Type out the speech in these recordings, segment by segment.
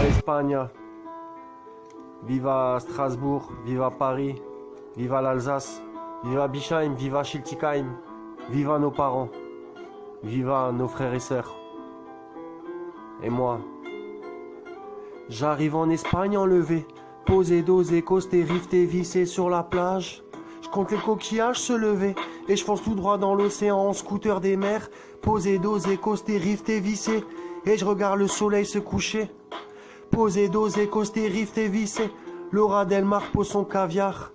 España, viva Strasbourg, viva Paris, viva l'Alsace, viva Bischheim, viva Schiltigheim, viva nos parents, viva nos frères et sœurs. Et moi, j'arrive en Espagne enlevé, posé, dosé, costé, rifté, vissé sur la plage. Je compte les coquillages se lever et je fonce tout droit dans l'océan en scooter des mers. Posé, dosé, costé, rifté, vissé et je regarde le soleil se coucher. Posé, dosé, costé, rifté, vissé, Laura Del Mar pose son caviar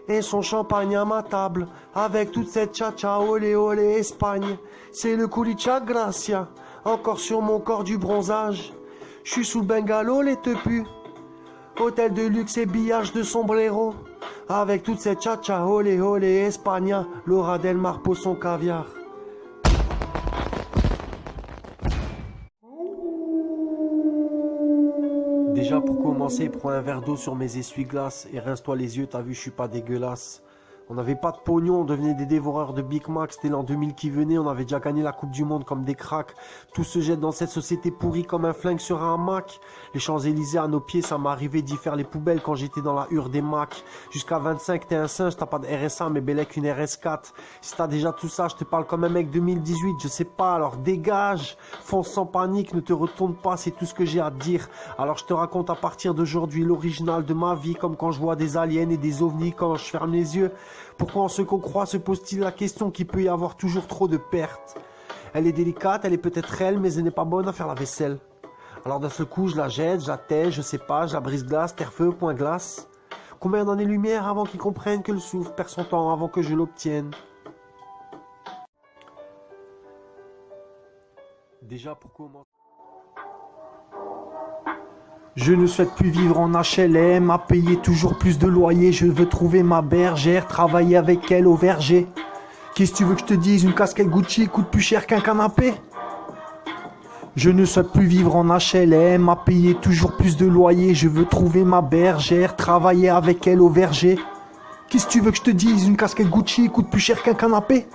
et son champagne à ma table avec toute cette cha-cha, olé olé Espagne. C'est le culicha gracia, encore sur mon corps du bronzage. Je suis sous le bungalow, les tepus, hôtel de luxe et billage de sombrero. Avec toute cette cha-cha, olé olé Espagne, Laura Del Mar pose son caviar. Déjà pour commencer, prends un verre d'eau sur mes essuie-glaces et rince-toi les yeux, t'as vu, je suis pas dégueulasse. On n'avait pas de pognon, on devenait des dévoreurs de Big Mac, c'était l'an 2000 qui venait, on avait déjà gagné la Coupe du Monde comme des cracks. Tout se jette dans cette société pourrie comme un flingue sur un hamac. Les Champs-Élysées à nos pieds, ça m'arrivait d'y faire les poubelles quand j'étais dans la hure des Macs. Jusqu'à 25, t'es un singe, t'as pas de RSA, mais bel qu'une RS4. Si t'as déjà tout ça, je te parle comme un mec 2018, je sais pas, alors dégage. Fonce sans panique, ne te retourne pas, c'est tout ce que j'ai à te dire. Alors je te raconte à partir d'aujourd'hui l'original de ma vie, comme quand je vois des aliens et des ovnis quand je ferme les yeux. Pourquoi en ce qu'on croit se pose-t-il la question qu'il peut y avoir toujours trop de pertes? Elle est délicate, elle est peut-être réelle, mais elle n'est pas bonne à faire la vaisselle. Alors d'un seul coup, je la jette, je la tèche, je sais pas, je la brise-glace, terre-feu, point glace. Combien d'années-lumière avant qu'ils comprennent que le souffle perd son temps avant que je l'obtienne? Déjà pour commencer. Je ne souhaite plus vivre en HLM, à payer toujours plus de loyer. Je veux trouver ma bergère, travailler avec elle au verger. Qu'est-ce que tu veux que je te dise? Une casquette Gucci coûte plus cher qu'un canapé? Je ne souhaite plus vivre en HLM, à payer toujours plus de loyer. Je veux trouver ma bergère, travailler avec elle au verger. Qu'est-ce que tu veux que je te dise? Une casquette Gucci coûte plus cher qu'un canapé?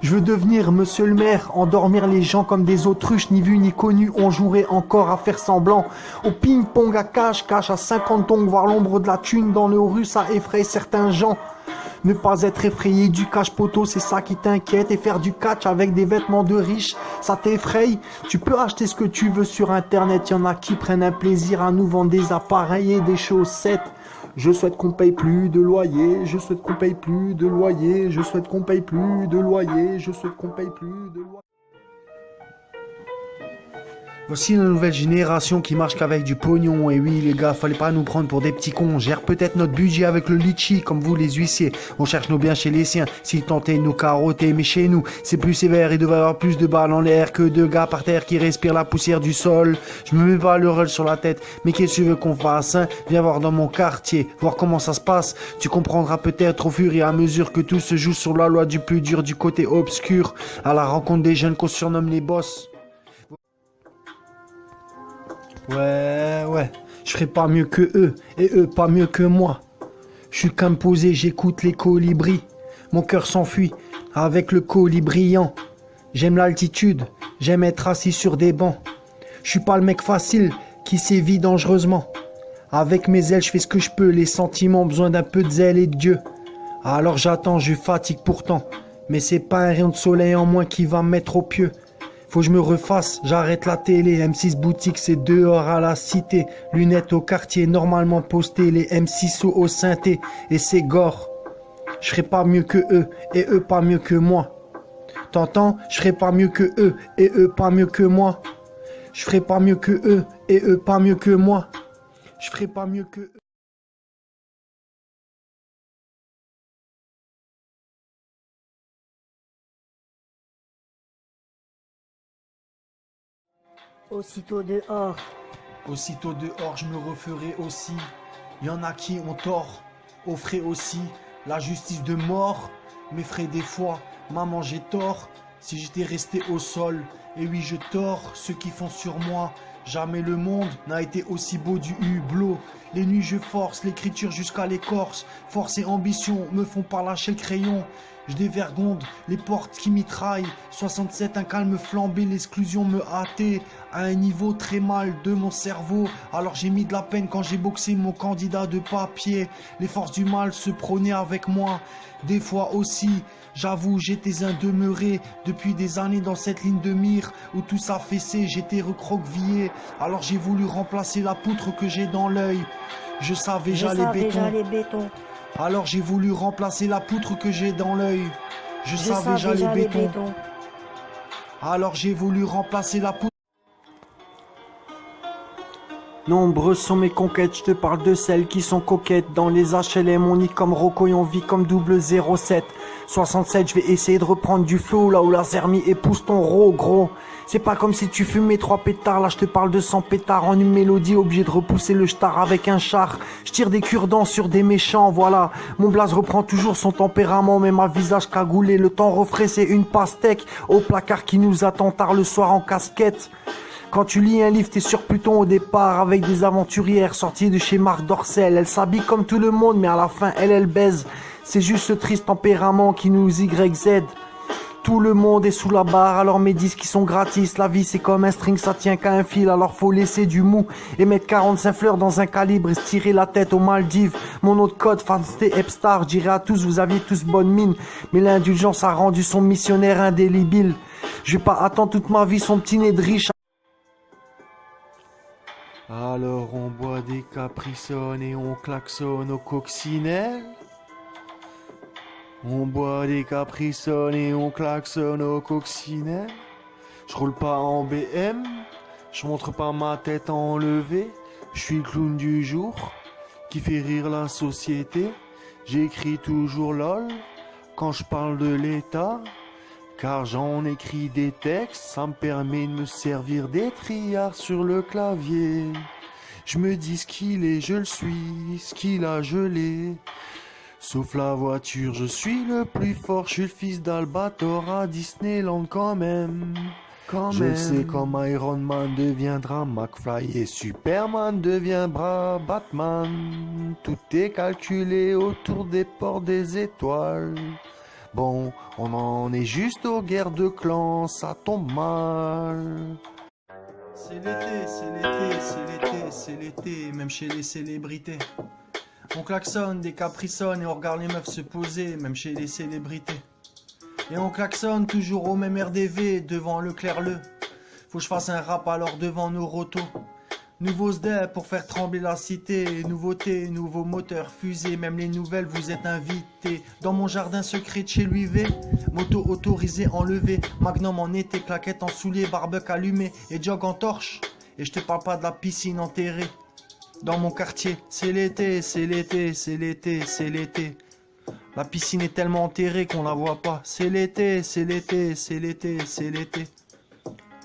Je veux devenir monsieur le maire, endormir les gens comme des autruches, ni vu ni connu, on jouerait encore à faire semblant. Au ping-pong à cache à 50 tongs, voir l'ombre de la thune dans le rue, ça effraie certains gens. Ne pas être effrayé du cache-poteau, c'est ça qui t'inquiète. Et faire du catch avec des vêtements de riches, ça t'effraie. Tu peux acheter ce que tu veux sur internet, y en a qui prennent un plaisir à nous vendre des appareils et des chaussettes. Je souhaite qu'on paye plus de loyer, je souhaite qu'on paye plus de loyer, je souhaite qu'on paye plus de loyer, je souhaite qu'on paye plus de loyer. Voici la nouvelle génération qui marche qu'avec du pognon. Et oui les gars, fallait pas nous prendre pour des petits cons. On gère peut-être notre budget avec le litchi, comme vous les huissiers. On cherche nos biens chez les siens, s'ils tentaient de nous carotter. Mais chez nous, c'est plus sévère, il devrait y avoir plus de balles en l'air que de gars par terre qui respirent la poussière du sol. Je me mets pas le rôle sur la tête, mais qu'est-ce que tu veux qu'on fasse, hein? Viens voir dans mon quartier, voir comment ça se passe. Tu comprendras peut-être au fur et à mesure que tout se joue sur la loi du plus dur, du côté obscur, à la rencontre des jeunes qu'on surnomme les boss. Ouais, je ferai pas mieux que eux, et eux pas mieux que moi. Je suis qu'un posé, j'écoute les colibris. Mon cœur s'enfuit avec le colis brillant. J'aime l'altitude, j'aime être assis sur des bancs. Je suis pas le mec facile qui sévit dangereusement. Avec mes ailes, je fais ce que je peux, les sentiments ont besoin d'un peu de zèle et de Dieu. Alors j'attends, je fatigue pourtant, mais c'est pas un rayon de soleil en moins qui va me mettre au pieu. Faut que je me refasse, j'arrête la télé, M6 boutique c'est dehors à la cité, lunettes au quartier normalement postées, les M6 au synthé, et c'est gore. Je ferai pas mieux que eux, et eux pas mieux que moi. T'entends? Je ferai pas mieux que eux, et eux pas mieux que moi. Je ferai pas mieux que eux, et eux pas mieux que moi. Je ferai pas mieux que eux. Aussitôt dehors. Aussitôt dehors, je me referai aussi. Y en a qui ont tort, offrez aussi la justice de mort. M'effraie des fois, maman j'ai tort. Si j'étais resté au sol, Et oui, je tords ceux qui font sur moi. Jamais le monde n'a été aussi beau du hublot. Les nuits je force, l'écriture jusqu'à l'écorce. Force et ambition me font pas lâcher le crayon. Je dévergonde les portes qui mitraillent. 67, un calme flambé, l'exclusion me hâtait à un niveau très mal de mon cerveau. Alors j'ai mis de la peine quand j'ai boxé mon candidat de papier. Les forces du mal se prônaient avec moi. Des fois aussi, j'avoue, j'étais un demeuré depuis des années dans cette ligne de mire où tout s'affaissait, j'étais recroquevillé. Alors j'ai voulu remplacer la poutre que j'ai dans l'œil. Je savais j'allais béton. Alors j'ai voulu remplacer la poutre que j'ai dans l'œil. Je savais j'allais béton. Alors j'ai voulu remplacer la poutre. Nombreuses sont mes conquêtes, je te parle de celles qui sont coquettes. Dans les HLM, on nique comme Rocco et on vit comme 007. 67, je vais essayer de reprendre du flow là où la Zermi épouse ton ro, gros. C'est pas comme si tu fumais 3 pétards, là je te parle de 100 pétards en une mélodie, obligé de repousser le star avec un char. Je tire des cure-dents sur des méchants, voilà. Mon blaze reprend toujours son tempérament, mais ma visage cagoulé. Le temps refrais, c'est une pastèque au placard qui nous attend tard le soir en casquette. Quand tu lis un livre, t'es sur Pluton au départ avec des aventurières sorties de chez Marc Dorcel. Elle s'habille comme tout le monde, mais à la fin, elle baise. C'est juste ce triste tempérament qui nous YZ. Tout le monde est sous la barre, alors mes disques qui sont gratis. La vie c'est comme un string, ça tient qu'à un fil. Alors faut laisser du mou et mettre 45 fleurs dans un calibre et se tirer la tête aux Maldives. Mon autre code, Fancy Epstar, je dirais à tous, vous aviez tous bonne mine. Mais l'indulgence a rendu son missionnaire indélébile. Je vais pas attendre toute ma vie son petit nez de riche. Alors on boit des caprisonnes et on klaxonne au coccinelle. On boit des caprisonnes et on klaxonne au coccinelle. Je roule pas en BM, je montre pas ma tête enlevée. Je suis le clown du jour qui fait rire la société. J'écris toujours LOL quand je parle de l'État. Car j'en écris des textes, ça me permet de me servir des triards sur le clavier. Je me dis ce qu'il est, je le suis, ce qu'il a, je l'ai. Sauf la voiture, je suis le plus fort, je suis le fils d'Albator à Disneyland quand même. Je sais comme Iron Man deviendra McFly et Superman deviendra Batman. Tout est calculé autour des ports des étoiles. Bon, on en est juste aux guerres de clans, ça tombe mal. C'est l'été, c'est l'été, c'est l'été, c'est l'été, même chez les célébrités. On klaxonne des caprisonnes et on regarde les meufs se poser, même chez les célébrités. Et on klaxonne toujours au même RDV, devant Leclerc-le. Faut que je fasse un rap alors devant nos rotos. Nouveaux SDE pour faire trembler la cité, nouveautés, nouveaux moteurs, fusées, même les nouvelles vous êtes invités. Dans mon jardin secret de chez Louis V, moto autorisée enlevée, Magnum en été, claquette en souliers, barbecue allumé et jog en torche. Et je te parle pas de la piscine enterrée. Dans mon quartier, c'est l'été, c'est l'été, c'est l'été, c'est l'été. La piscine est tellement enterrée qu'on la voit pas. C'est l'été, c'est l'été, c'est l'été, c'est l'été.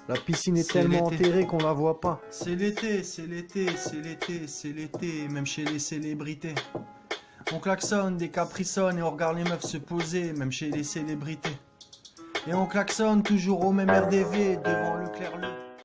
La piscine est tellement enterrée qu'on la voit pas. C'est l'été, c'est l'été, c'est l'été, c'est l'été, même chez les célébrités. On klaxonne des caprisonnes et on regarde les meufs se poser, même chez les célébrités. Et on klaxonne toujours au même RDV devant Leclerc-le.